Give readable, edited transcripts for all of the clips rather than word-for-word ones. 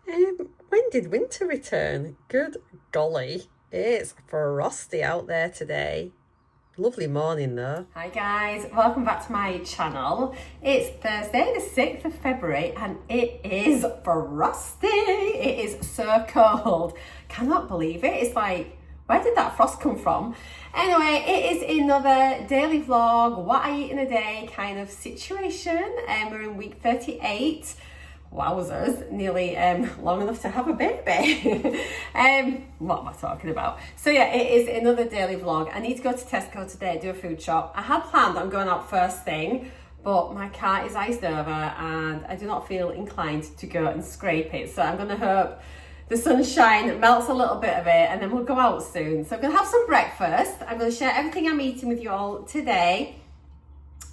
When did winter return? Good golly, it's frosty out there today. Lovely morning though. Hi guys, welcome back to my channel. It's Thursday the 6th of February and it is frosty. It is so cold. Cannot believe it. It's like, where did that frost come from? Anyway, it is another daily vlog, what I eat in a day kind of situation. And we're in week 38. Wowzers, nearly long enough to have a baby. What am I talking about? So yeah, it is another daily vlog. I need to go to Tesco today, do a food shop. I had planned on going out first thing, but my car is iced over and I do not feel inclined to go and scrape it. So I'm gonna hope the sunshine melts a little bit of it and then we'll go out soon. So I'm gonna have some breakfast. I'm gonna share everything I'm eating with you all today.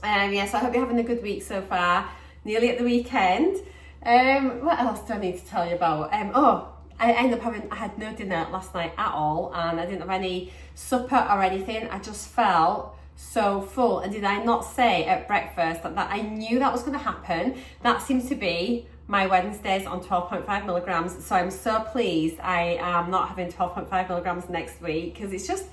Yeah, so I hope you're having a good week so far. Nearly at the weekend. What else do I need to tell you about? I had no dinner last night at all and I didn't have any supper or anything. I just felt so full. And did I not say at breakfast that I knew that was going to happen? That seems to be my Wednesdays on 12.5 milligrams. So I'm so pleased I am not having 12.5 milligrams next week because it's just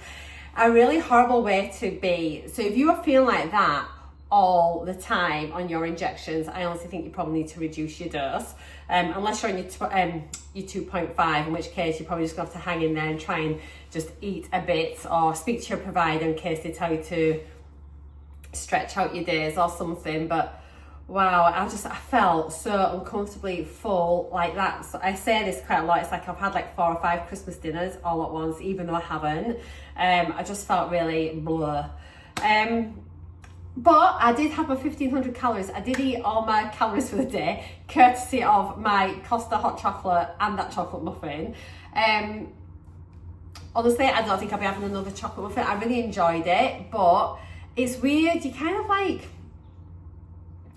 a really horrible way to be. So if you are feeling like that all the time on your injections, I honestly think you probably need to reduce your dose, unless you're on your 2.5, in which case you're probably just going to have to hang in there and try and just eat a bit or speak to your provider in case they tell you to stretch out your days or something. But wow, I felt so uncomfortably full like that. So I say this quite a lot. It's like I've had like 4 or 5 Christmas dinners all at once, even though I haven't. I just felt really blah. But I did have my 1,500 calories. I did eat all my calories for the day, courtesy of my Costa hot chocolate and that chocolate muffin. Honestly, I don't think I'll be having another chocolate muffin. I really enjoyed it, but it's weird. You kind of like,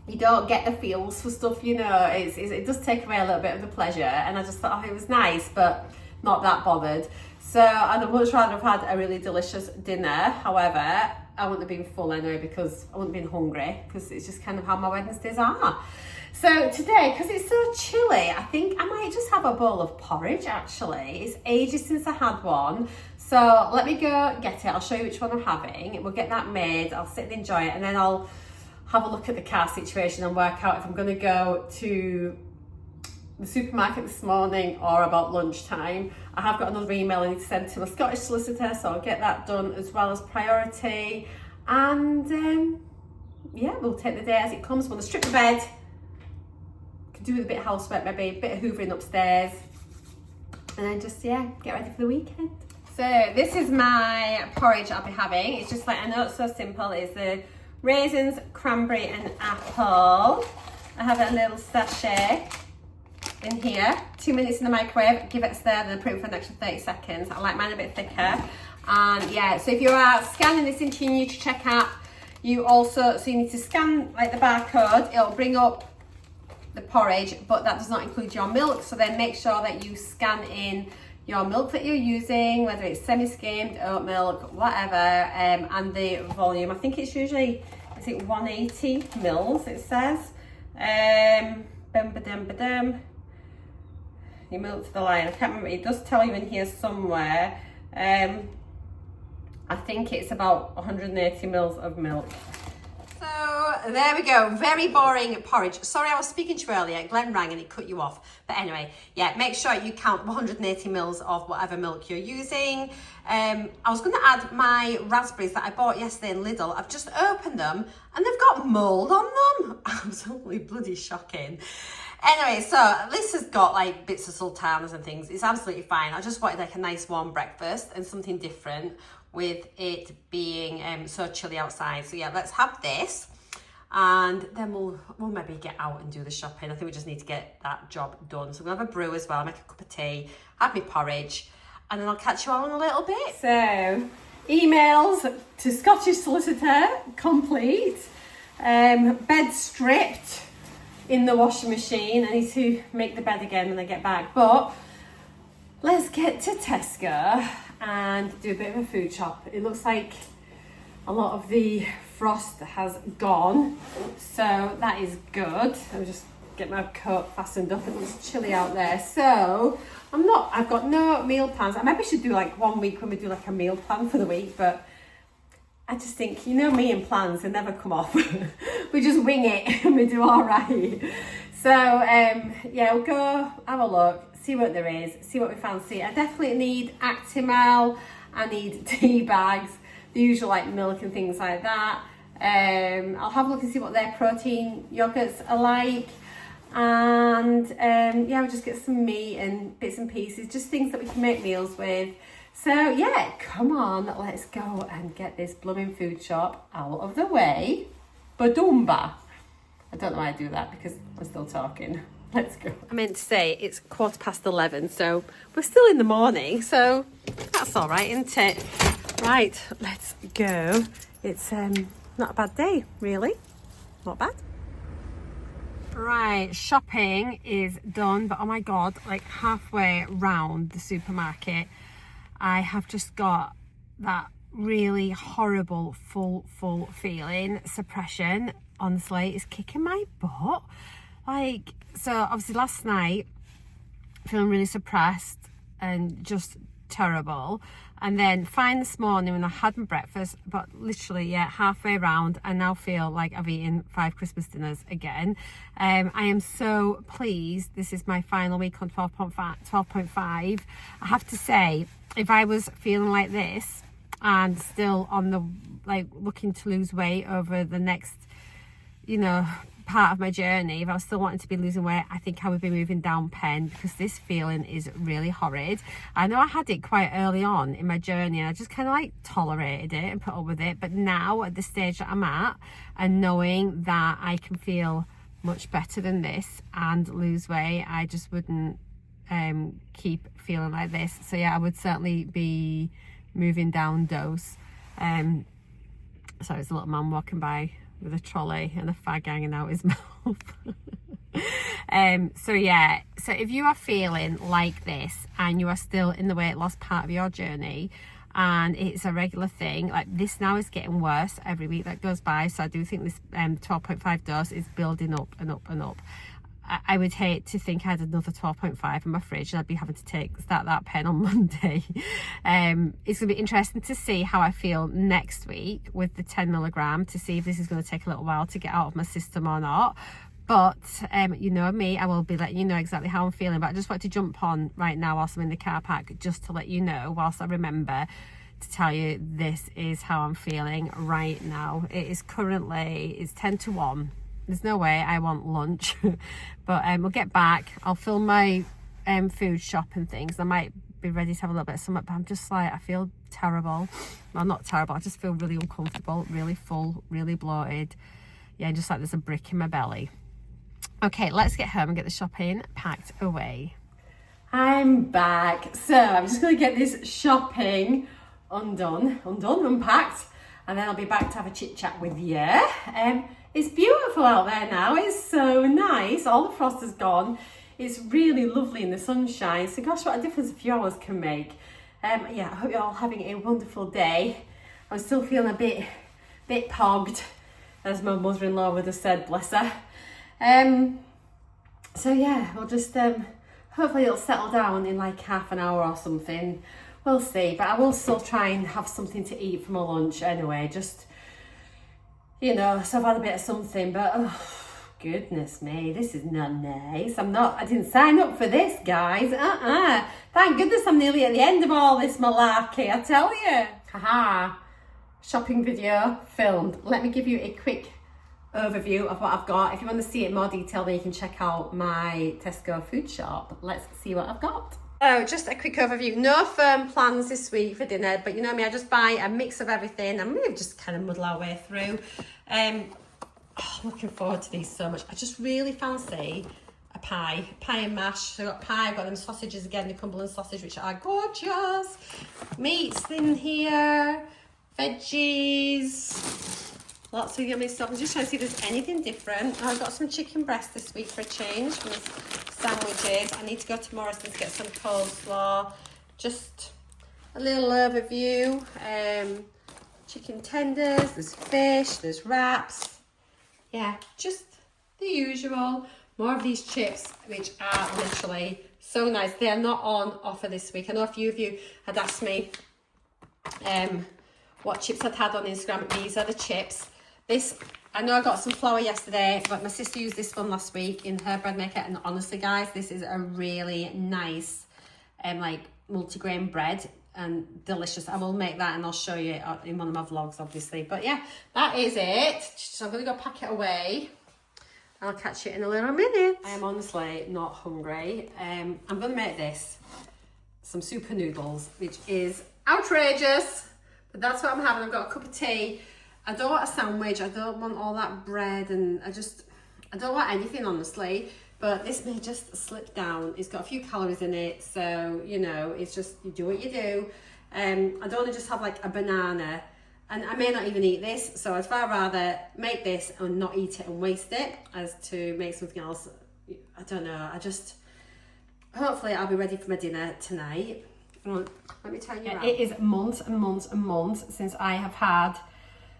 you don't get the feels for stuff, you know. It does take away a little bit of the pleasure. And I just thought, oh, it was nice, but not that bothered. So I'd much rather have had a really delicious dinner. However, I wouldn't have been full anyway because I wouldn't have been hungry because it's just kind of how my Wednesdays are. So today, because it's so chilly, I think I might just have a bowl of porridge actually. It's ages since I had one. So let me go get it. I'll show you which one I'm having. We'll get that made. I'll sit and enjoy it and then I'll have a look at the car situation and work out if I'm going to go to the supermarket this morning or about lunchtime. I have got another email I need to send to my Scottish solicitor, so I'll get that done as well as priority. And yeah, we'll take the day as it comes. I'm going to strip the bed, could do with a bit of housework maybe, a bit of hoovering upstairs, and then just, yeah, get ready for the weekend. So this is my porridge I'll be having. It's just like, I know it's so simple, it's the raisins, cranberry and apple. I have a little sachet in here, 2 minutes in the microwave, give it a stir, then put it for an extra 30 seconds. I like mine a bit thicker. And yeah, so if you are scanning this into your NUTRACHECK app, you need to scan like the barcode, it'll bring up the porridge, but that does not include your milk. So then make sure that you scan in your milk that you're using, whether it's semi-skimmed, oat milk, whatever, and the volume. I think it's usually, is it 180 mils, it says. You milk to the line. I can't remember. It does tell you in here somewhere. I think it's about 180 mils of milk. So there we go. Very boring porridge. Sorry, I was speaking to you earlier. Glenn rang and it cut you off. But anyway, yeah, make sure you count 180 mils of whatever milk you're using. I was going to add my raspberries that I bought yesterday in Lidl. I've just opened them and they've got mold on them. Absolutely bloody shocking. Anyway, so this has got like bits of sultanas and things. It's absolutely fine. I just wanted like a nice warm breakfast and something different with it being so chilly outside. So yeah, let's have this and then we'll maybe get out and do the shopping. I think we just need to get that job done. So we'll have a brew as well, make a cup of tea, have my porridge, and then I'll catch you all in a little bit. So emails to Scottish solicitor complete, bed stripped in the washing machine. I need to make the bed again when I get back, but let's get to Tesco and do a bit of a food shop. It looks like a lot of the frost has gone, so that is good. I'm just get my coat fastened up. It's chilly out there, so I've got no meal plans. I maybe should do like 1 week when we do like a meal plan for the week, but I just think, you know me and plans, they never come off. We just wing it and we do all right. So yeah, we'll go have a look, see what there is, see what we fancy. I definitely need Actimel, I need tea bags, the usual like milk and things like that. I'll have a look and see what their protein yogurts are like. And yeah, we'll just get some meat and bits and pieces, just things that we can make meals with. So yeah, come on, let's go and get this blooming food shop out of the way. Badoomba. I don't know why I do that because I'm still talking. Let's go. I meant to say it's 11:15, so we're still in the morning, so that's all right, isn't it? Right, let's go. It's not a bad day, really. Not bad. Right, shopping is done, but oh my God, like halfway round the supermarket, I have just got that really horrible full feeling. Suppression, honestly, is kicking my butt. Like, so obviously last night, feeling really suppressed and just terrible. And then fine this morning when I had my breakfast, but literally, yeah, halfway around, I now feel like I've eaten 5 Christmas dinners again. I am so pleased. This is my final week on 12.5. I have to say, if I was feeling like this and still on the, like, looking to lose weight over the next, you know, part of my journey, if I was still wanting to be losing weight, I think I would be moving down pen, because this feeling is really horrid. I know I had it quite early on in my journey and I just kind of like tolerated it and put up with it, but now at the stage that I'm at, and knowing that I can feel much better than this and lose weight, I just wouldn't keep feeling like this. So yeah, I would certainly be moving down dose. Sorry, there's a little man walking by with a trolley and a fag hanging out his mouth. So yeah, so if you are feeling like this and you are still in the weight loss part of your journey and it's a regular thing, like this now is getting worse every week that goes by, so I do think this 12.5 dose is building up and up and up. I would hate to think I had another 12.5 in my fridge and I'd be having to start that pen on Monday. It's going to be interesting to see how I feel next week with the 10 milligram, to see if this is going to take a little while to get out of my system or not. But you know me, I will be letting you know exactly how I'm feeling. But I just want to jump on right now whilst I'm in the car park, just to let you know, whilst I remember to tell you this is how I'm feeling right now. It is currently, it's 10 to 1. There's no way I want lunch. But we'll get back. I'll film my food shop and things. I might be ready to have a little bit of something, but I'm just like, I feel terrible. Well, not terrible. I just feel really uncomfortable, really full, really bloated. Yeah, just like there's a brick in my belly. Okay, let's get home and get the shopping packed away. I'm back. So I'm just going to get this shopping unpacked, and then I'll be back to have a chit chat with you. It's beautiful out there now. It's so nice. All the frost is gone. It's really lovely in the sunshine. So gosh, what a difference a few hours can make. Yeah, I hope you're all having a wonderful day. I'm still feeling a bit pogged, as my mother-in-law would have said, bless her. So yeah, we'll just hopefully it'll settle down in like half an hour or something. We'll see, but I will still try and have something to eat for my lunch anyway, just, you know, so I've had a bit of something, but oh goodness me, this is not nice. I didn't sign up for this, guys. Thank goodness I'm nearly at the end of all this malarkey, I tell you. Haha, shopping video filmed. Let me give you a quick overview of what I've got. If you want to see it in more detail, then you can check out my Tesco food shop. Let's see what I've got. Oh, just a quick overview. No firm plans this week for dinner, but you know me, I just buy a mix of everything and maybe just kind of muddle our way through. I'm looking forward to these so much. I just really fancy a pie and mash. So I've got pie, I've got them sausages again, the Cumberland sausage, which are gorgeous. Meats in here, veggies, lots of yummy stuff. I'm just trying to see if there's anything different. I've got some chicken breast this week for a change from the sandwiches. I need to go to Morrison's to get some coleslaw. Just a little overview. Chicken tenders, there's fish, there's wraps. Yeah, just the usual. More of these chips, which are literally so nice. They are not on offer this week. I know a few of you had asked me what chips I'd had on Instagram. These are the chips. This, I know I got some flour yesterday, but my sister used this one last week in her bread maker, and honestly guys, this is a really nice like multigrain bread and delicious. I will make that and I'll show you in one of my vlogs obviously. But yeah, that is it. So I'm gonna go pack it away. I'll catch you in a little minute. I am honestly not hungry. I'm gonna make this some super noodles, which is outrageous, but that's what I'm having. I've got a cup of tea. I don't want a sandwich. I don't want all that bread, and I don't want anything honestly, but this may just slip down. It's got a few calories in it, so you know, it's just, you do what you do. I don't want to just have like a banana, and I may not even eat this, so I'd far rather make this and not eat it and waste it as to make something else. I don't know, hopefully I'll be ready for my dinner tonight. Let me tell you, it is months and months and months since I have had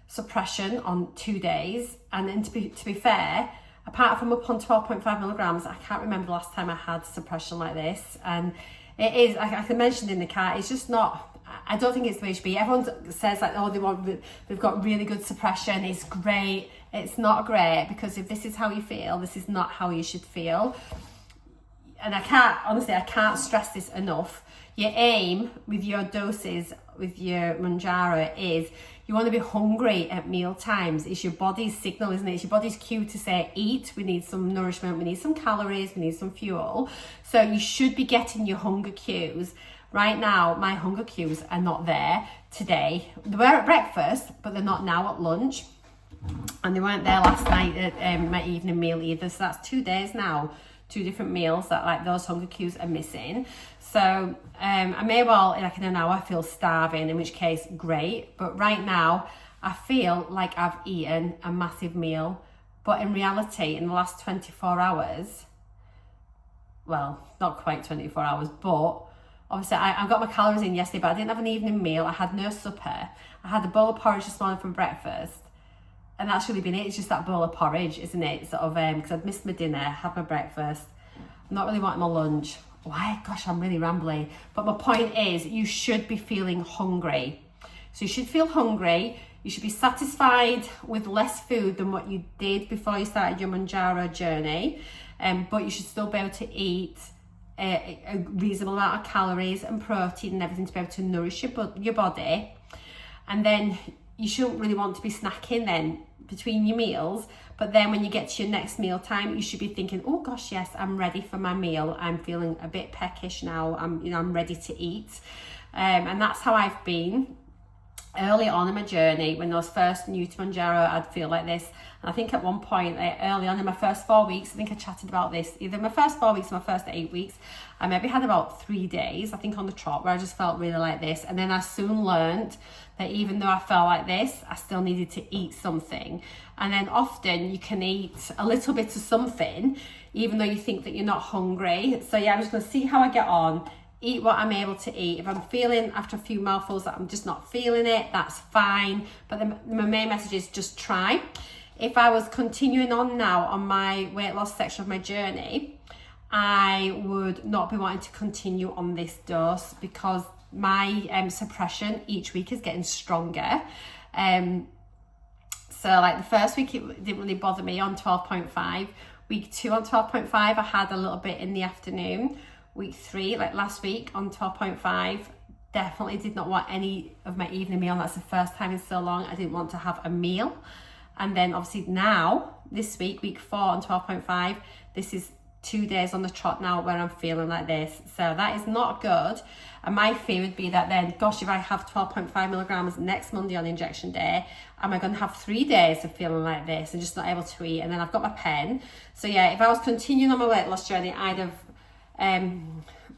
suppression on 2 days, and then to be fair, apart from up on 12.5 milligrams, I can't remember the last time I had suppression like this. And it is, like I mentioned in the car, it's just not, I don't think it's the way it should be. Everyone says like, oh, they've got really good suppression, it's great. It's not great, because if this is how you feel, this is not how you should feel. And I can't stress this enough. Your aim with your doses, with your Mounjaro, is you want to be hungry at meal times. It's your body's signal, isn't it? It's your body's cue to say, eat, we need some nourishment, we need some calories, we need some fuel. So you should be getting your hunger cues. Right now, my hunger cues are not there today. They were at breakfast, but they're not now at lunch. And they weren't there last night at my evening meal either. So that's 2 days now, 2 different meals that like those hunger cues are missing. So I may well, like in an hour, feel starving, in which case, great. But right now, I feel like I've eaten a massive meal. But in reality, in the last 24 hours, well, not quite 24 hours, but obviously I got my calories in yesterday, but I didn't have an evening meal. I had no supper. I had a bowl of porridge this morning from breakfast. And that's really been it. It's just that bowl of porridge, isn't it? Sort of, because I'd missed my dinner, had my breakfast. I'm not really wanting my lunch. Why? Gosh, I'm really rambling. But my point is, you should be feeling hungry. So you should feel hungry. You should be satisfied with less food than what you did before you started your Mounjaro journey. But you should still be able to eat a reasonable amount of calories and protein and everything to be able to nourish your body. And then you shouldn't really want to be snacking then between your meals, but then when you get to your next meal time, you should be thinking, oh gosh, yes, I'm ready for my meal. I'm feeling a bit peckish now. I'm ready to eat. And that's how I've been early on in my journey. When I was first new to Mounjaro, I'd feel like this. And I think at one point, early on in my first 4 weeks, I think I chatted about this, either my first 4 weeks or my first 8 weeks, I maybe had about 3 days, I think on the trot, where I just felt really like this. And then I soon learned that even though I felt like this, I still needed to eat something. And then often you can eat a little bit of something, even though you think that you're not hungry. So yeah, I'm just gonna see how I get on, eat what I'm able to eat. If I'm feeling after a few mouthfuls that I'm just not feeling it, that's fine. But my main message is just try. If I was continuing on now on my weight loss section of my journey, I would not be wanting to continue on this dose, because my suppression each week is getting stronger. So like the first week, it didn't really bother me on 12.5. Week 2 on 12.5, I had a little bit in the afternoon. Week 3, like last week on 12.5, definitely did not want any of my evening meal. That's the first time in so long I didn't want to have a meal. And then obviously now, this week, week 4 on 12.5, this is 2 days on the trot now where I'm feeling like this. So that is not good. And my fear would be that then, gosh, if I have 12.5 milligrams next Monday on injection day, am I going to have 3 days of feeling like this and just not able to eat? And then I've got my pen. So yeah, if I was continuing on my weight loss journey, I'd have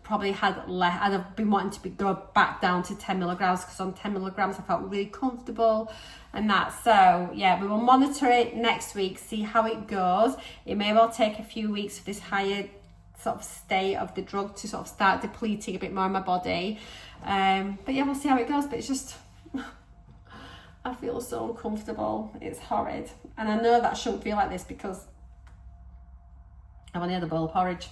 probably had less. I'd have been wanting to go back down to 10 milligrams, because on 10 milligrams I felt really comfortable and that. So yeah, we will monitor it next week, see how it goes. It may well take a few weeks for this higher sort of state of the drug to sort of start depleting a bit more in my body. But yeah, we'll see how it goes. But it's just, I feel so uncomfortable. It's horrid. And I know that I shouldn't feel like this, because I've only had a bowl of porridge.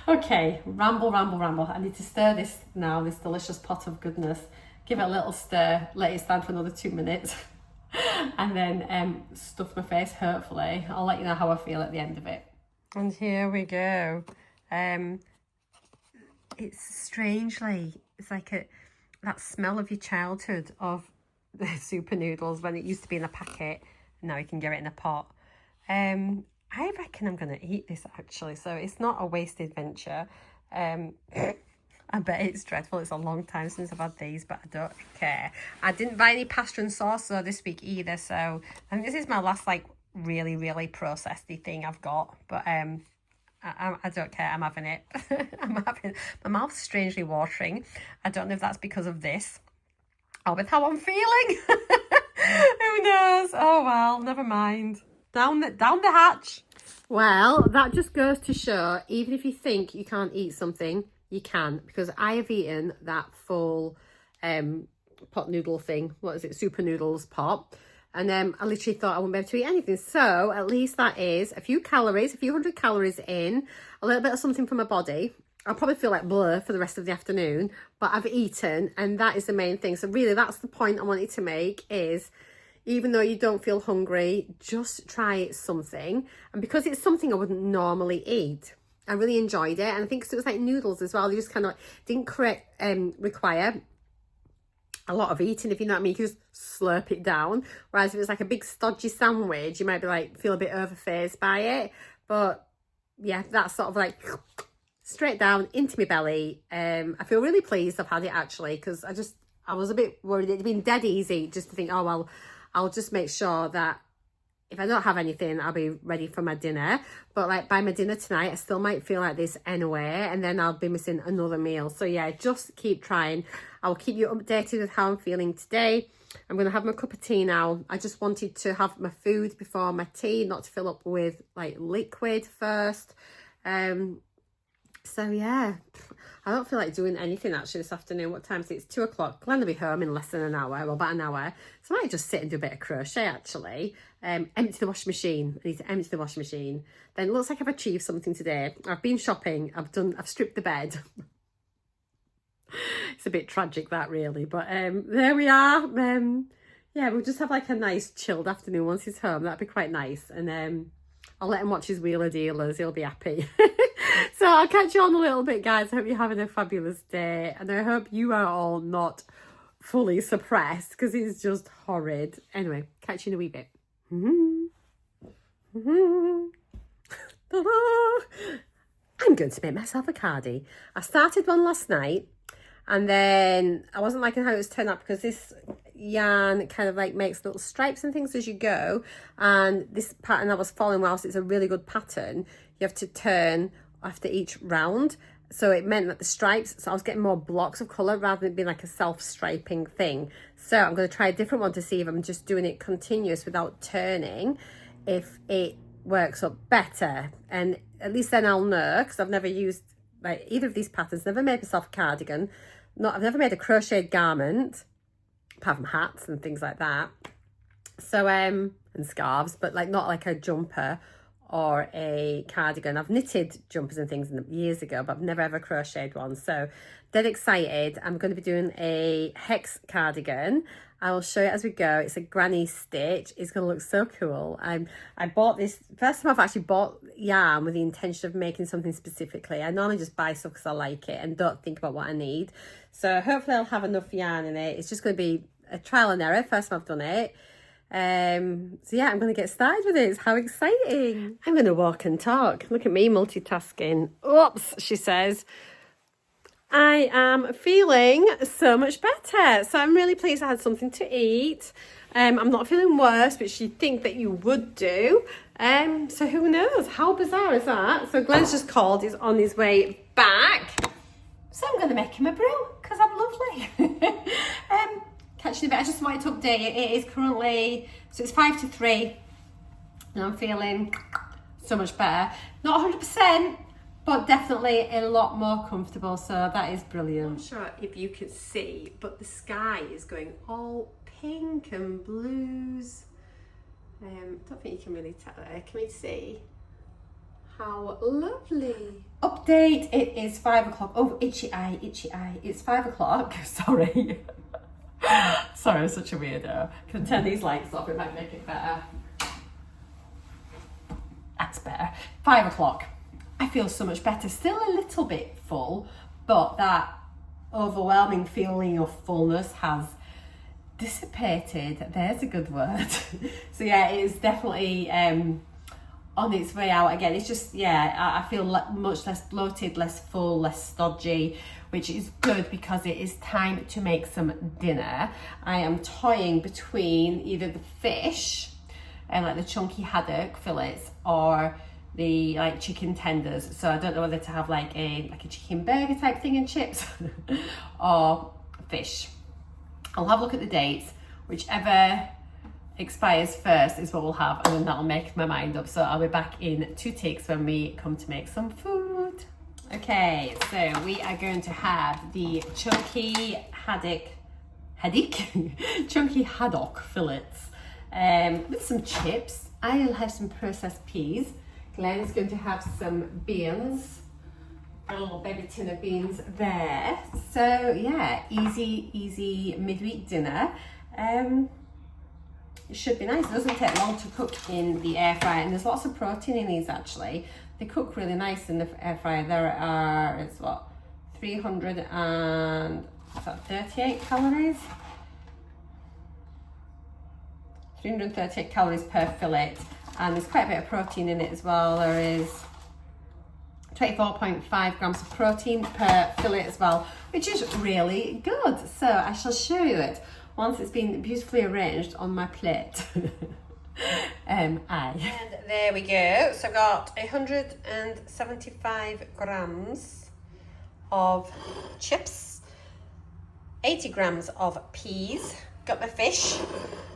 Okay, ramble. I need to stir this now, this delicious pot of goodness. Give it a little stir, let it stand for another 2 minutes. And then stuff my face, hopefully. I'll let you know how I feel at the end of it. And here we go. It's strangely, it's like that smell of your childhood of the super noodles when it used to be in a packet. Now you can get it in a pot. I reckon I'm going to eat this actually, so it's not a wasted venture. I bet it's dreadful. It's a long time since I've had these, but I don't care. I didn't buy any pasta and sauce this week either, so I think this is my last like really processed-y thing I've got. But I don't care. I'm having it. My mouth's strangely watering. I don't know if that's because of this or with how I'm feeling. Who knows? Oh well, never mind. Down the hatch. Well, that just goes to show, even if you think you can't eat something, you can, because I have eaten that full pot noodle thing. What is it? Super noodles pot. And I literally thought I wouldn't be able to eat anything. So at least that is a few hundred calories in, a little bit of something for my body. I'll probably feel like blur for the rest of the afternoon, but I've eaten, and that is the main thing. So really, that's the point I wanted to make is, even though you don't feel hungry, just try something. And because it's something I wouldn't normally eat, I really enjoyed it. And I think 'cause it was like noodles as well, they just kind of didn't require a lot of eating, if you know what I mean. You can just slurp it down. Whereas if it was like a big stodgy sandwich, you might be like, feel a bit overfazed by it. But yeah, that's sort of like straight down into my belly. I feel really pleased I've had it actually, because I was a bit worried it'd been dead easy just to think, oh well, I'll just make sure that if I don't have anything, I'll be ready for my dinner. But like by my dinner tonight, I still might feel like this anyway, and then I'll be missing another meal. So yeah, just keep trying. I'll keep you updated with how I'm feeling today. I'm going to have my cup of tea now. I just wanted to have my food before my tea, not to fill up with like liquid first. So yeah, I don't feel like doing anything actually this afternoon. What time is it? It's 2 o'clock. Glenn will be home in less than an hour, well, about an hour. So I might just sit and do a bit of crochet actually. Empty the washing machine. I need to empty the washing machine. Then it looks like I've achieved something today. I've been shopping. I've stripped the bed. It's a bit tragic that really, but there we are. Yeah, we'll just have like a nice chilled afternoon once he's home. That'd be quite nice. And I'll let him watch his Wheeler Dealers. He'll be happy. So I'll catch you on a little bit, guys. I hope you're having a fabulous day. And I hope you are all not fully suppressed, because it's just horrid. Anyway, catch you in a wee bit. I'm going to make myself a cardie. I started one last night, and then I wasn't liking how it was turned out, because this yarn kind of like makes little stripes and things as you go. And this pattern I was following, whilst it's a really good pattern, you have to turn after each round. So it meant that the stripes, so I was getting more blocks of colour rather than being like a self-striping thing. So I'm going to try a different one to see if I'm just doing it continuous without turning, if it works up better. And at least then I'll know, because I've never used like either of these patterns, never made myself a cardigan. I've never made a crocheted garment, apart from hats and things like that. So, and scarves, but like not like a jumper or a cardigan. I've knitted jumpers and things years ago, but I've never ever crocheted one. So dead excited. I'm going to be doing a hex cardigan. I will show you as we go. It's a granny stitch. It's going to look so cool. I bought this, first time I've actually bought yarn with the intention of making something specifically. I normally just buy stuff because I like it and don't think about what I need. So hopefully I'll have enough yarn in it. It's just going to be a trial and error, first time I've done it. So yeah, I'm going to get started with it. How exciting. I'm going to walk and talk. Look at me multitasking. Oops, she says. I am feeling so much better. So I'm really pleased I had something to eat. I'm not feeling worse, which you'd think that you would do. So who knows? How bizarre is that? So Glenn's just called. He's on his way back. So I'm going to make him a brew because I'm lovely. Catching a bit. I just wanted to update you. It is currently, so it's 5 to 3. And I'm feeling so much better. Not 100%. But definitely a lot more comfortable, so that is brilliant. I'm not sure if you can see, but the sky is going all pink and blues. I don't think you can really tell there. Can we see How lovely. Update, it is 5 o'clock. Oh, itchy eye, itchy eye. It's 5 o'clock, sorry. Sorry, I'm such a weirdo. Can I turn these lights off? It might make it better. That's better. 5 o'clock. I feel so much better. Still a little bit full, but that overwhelming feeling of fullness has dissipated. There's a good word. So yeah, it is definitely on its way out again. It's just, yeah, I feel much less bloated, less full, less stodgy, which is good because it is time to make some dinner. I am toying between either the fish and like the chunky haddock fillets or the like chicken tenders. So I don't know whether to have like a chicken burger type thing and chips or fish. I'll have a look at the dates. Whichever expires first is what we'll have, and then that'll make my mind up. So I'll be back in 2 ticks when we come to make some food. Okay, so we are going to have the chunky chunky haddock fillets with some chips. I'll have some processed peas. Glenn's going to have some beans. A little baby tin of beans there. So yeah, easy midweek dinner. It should be nice. It doesn't take long to cook in the air fryer, and there's lots of protein in these actually. They cook really nice in the air fryer. There are, it's what, 338 calories? 338 calories per fillet, and there's quite a bit of protein in it as well. There is 24.5 grams of protein per fillet as well, which is really good. So I shall show you it once it's been beautifully arranged on my plate. And there we go. So I've got 175 grams of chips, 80 grams of peas, got my fish.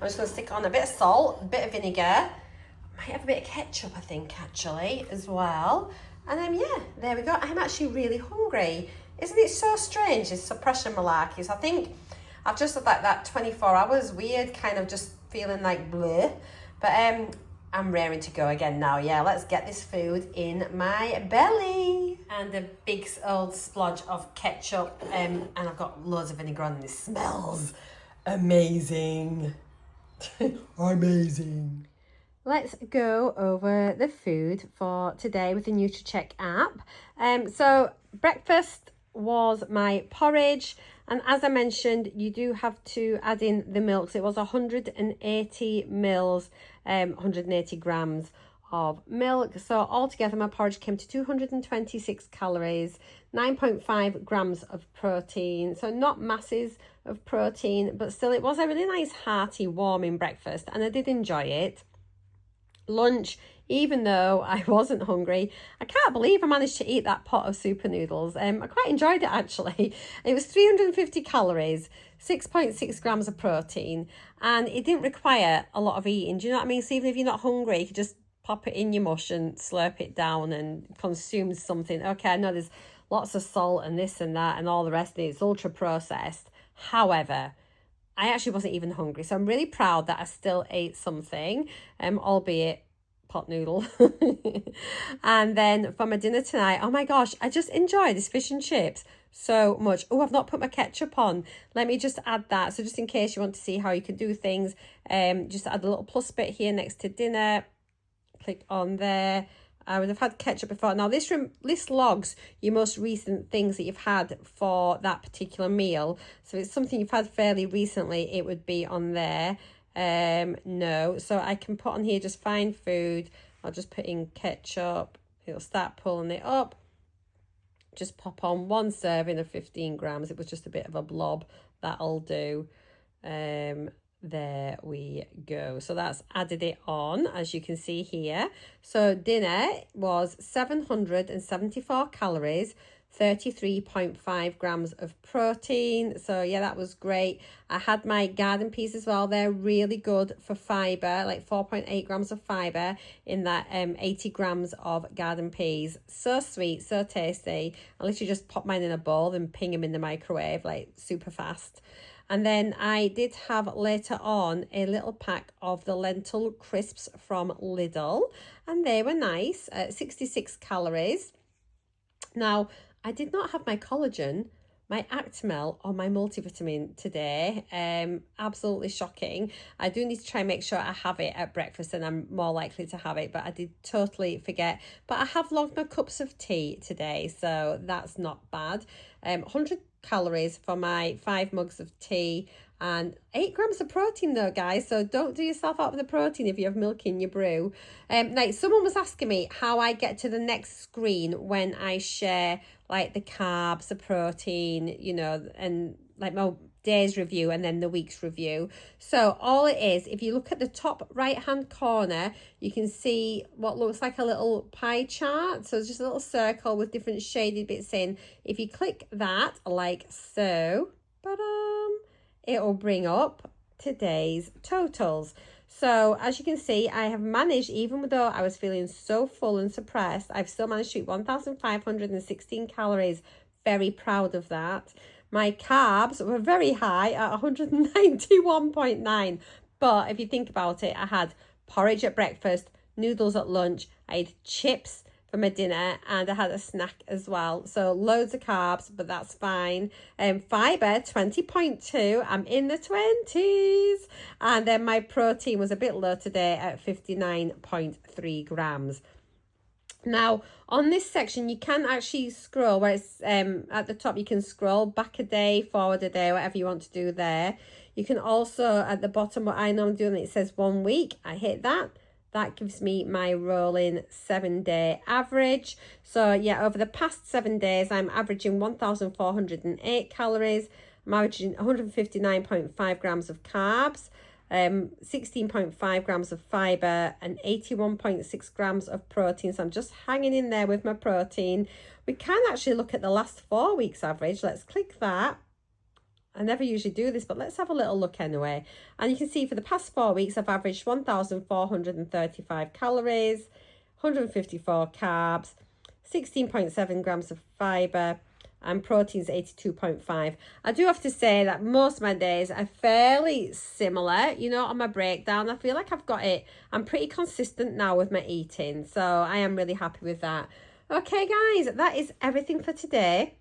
I'm just going to stick on a bit of salt, a bit of vinegar, might have a bit of ketchup I think actually as well. And then yeah, there we go. I'm actually really hungry. Isn't it so strange, this suppression malarkey? I think I've just had like that 24 hours weird kind of just feeling like bleh. But I'm raring to go again now. Yeah, let's get this food in my belly. And a big old splodge of ketchup. And I've got loads of vinegar on, and it smells amazing. Amazing. Let's go over the food for today with the NUTRACHECK app. So breakfast was my porridge, and as I mentioned, you do have to add in the milk. So it was 180 mils, 180 grams of milk. So altogether my porridge came to 226 calories, 9.5 grams of protein. So not masses of protein, but still it was a really nice hearty warming breakfast, and I did enjoy it. Lunch, even though I wasn't hungry, I can't believe I managed to eat that pot of super noodles. I quite enjoyed it actually. It was 350 calories, 6.6 grams of protein, and it didn't require a lot of eating. Do you know what I mean? So even if you're not hungry, you could just pop it in your mush and slurp it down and consume something. Okay, I know there's lots of salt and this and that and all the rest of it. It's ultra processed. However, I actually wasn't even hungry, so I'm really proud that I still ate something, albeit pot noodle. And then for my dinner tonight, oh my gosh, I just enjoy this fish and chips so much. Oh, I've not put my ketchup on. Let me just add that. So just in case you want to see how you can do things, just add a little plus bit here next to dinner. Click on there. I would have had ketchup before. Now this logs your most recent things that you've had for that particular meal. So if it's something you've had fairly recently, it would be on there. No, so I can put on here just find food. I'll just put in ketchup. It'll start pulling it up. Just pop on 1 serving of 15 grams. It was just a bit of a blob. That'll do. There we go. So that's added it on, as you can see here. So dinner was 774 calories, 33.5 grams of protein. So yeah, that was great. I had my garden peas as well. They're really good for fiber, like 4.8 grams of fiber in that 80 grams of garden peas. So sweet, so tasty. I literally just pop mine in a bowl and ping them in the microwave like super fast. And then I did have later on a little pack of the lentil crisps from Lidl, and they were nice at 66 calories. Now, I did not have my collagen, my Actimel, or my multivitamin today. Absolutely shocking. I do need to try and make sure I have it at breakfast, and I'm more likely to have it, but I did totally forget. But I have logged my cups of tea today, so that's not bad. 100 calories for my 5 mugs of tea, and 8 grams of protein though, guys, so don't do yourself out with the protein if you have milk in your brew. Like, someone was asking me how I get to the next screen when I share like the carbs, the protein, you know, and like my day's review and then the week's review. So all it is, if you look at the top right hand corner, you can see what looks like a little pie chart. So it's just a little circle with different shaded bits in. If you click that like so, it will bring up today's totals. So as you can see, I have managed, even though I was feeling so full and suppressed, I've still managed to eat 1,516 calories. Very proud of that. My carbs were very high at 191.9. But if you think about it, I had porridge at breakfast, noodles at lunch, I had chips for my dinner, and I had a snack as well. So loads of carbs, but that's fine. Fiber 20.2, I'm in the 20s. And then my protein was a bit low today at 59.3 grams. Now, on this section, you can actually scroll where it's at the top. You can scroll back a day, forward a day, whatever you want to do there. You can also, at the bottom, what I normally do, and it says 1 week, I hit that. That gives me my rolling 7-day average. So yeah, over the past 7 days, I'm averaging 1,408 calories. I'm averaging 159.5 grams of carbs, 16.5 grams of fiber, and 81.6 grams of protein. So I'm just hanging in there with my protein. We can actually look at the last 4 weeks average. Let's click that. I never usually do this, but let's have a little look anyway. And you can see for the past 4 weeks, I've averaged 1,435 calories, 154 carbs, 16.7 grams of fiber, and protein's 82.5. I do have to say that most of my days are fairly similar, you know, on my breakdown. I feel like I've got it. I'm pretty consistent now with my eating, so I am really happy with that. Okay, guys, that is everything for today.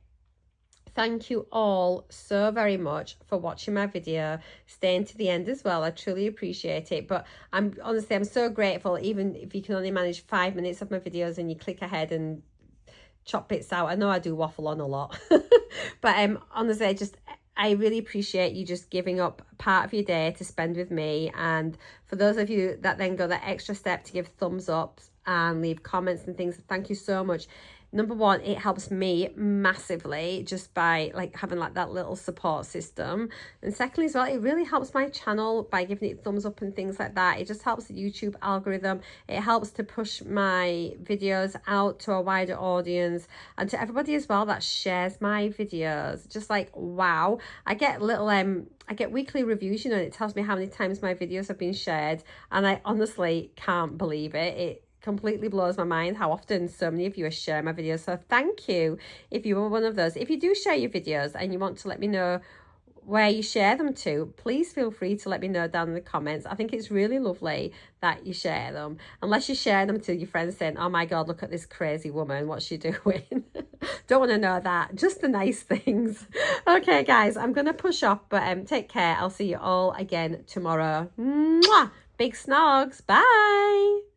Thank you all so very much for watching my video, staying to the end as well. I truly appreciate it. But I'm so grateful, even if you can only manage 5 minutes of my videos and you click ahead and chop bits out. I know I do waffle on a lot, but honestly, I really appreciate you just giving up part of your day to spend with me. And for those of you that then go that extra step to give thumbs up and leave comments and things, thank you so much. Number one, it helps me massively just by like having like that little support system. And secondly as well, it really helps my channel by giving it thumbs up and things like that. It just helps the YouTube algorithm. It helps to push my videos out to a wider audience and to everybody as well that shares my videos. Just like, wow. I get little I get weekly reviews, you know, and it tells me how many times my videos have been shared, and I honestly can't believe it. It completely blows my mind how often so many of you are sharing my videos. So thank you if you are one of those. If you do share your videos and you want to let me know where you share them to, please feel free to let me know down in the comments. I think it's really lovely that you share them, unless you share them to your friends saying, oh my god, look at this crazy woman, what's she doing? Don't want to know that, just the nice things. Okay guys, I'm gonna push off, but take care. I'll see you all again tomorrow. Mwah! Big snogs, bye.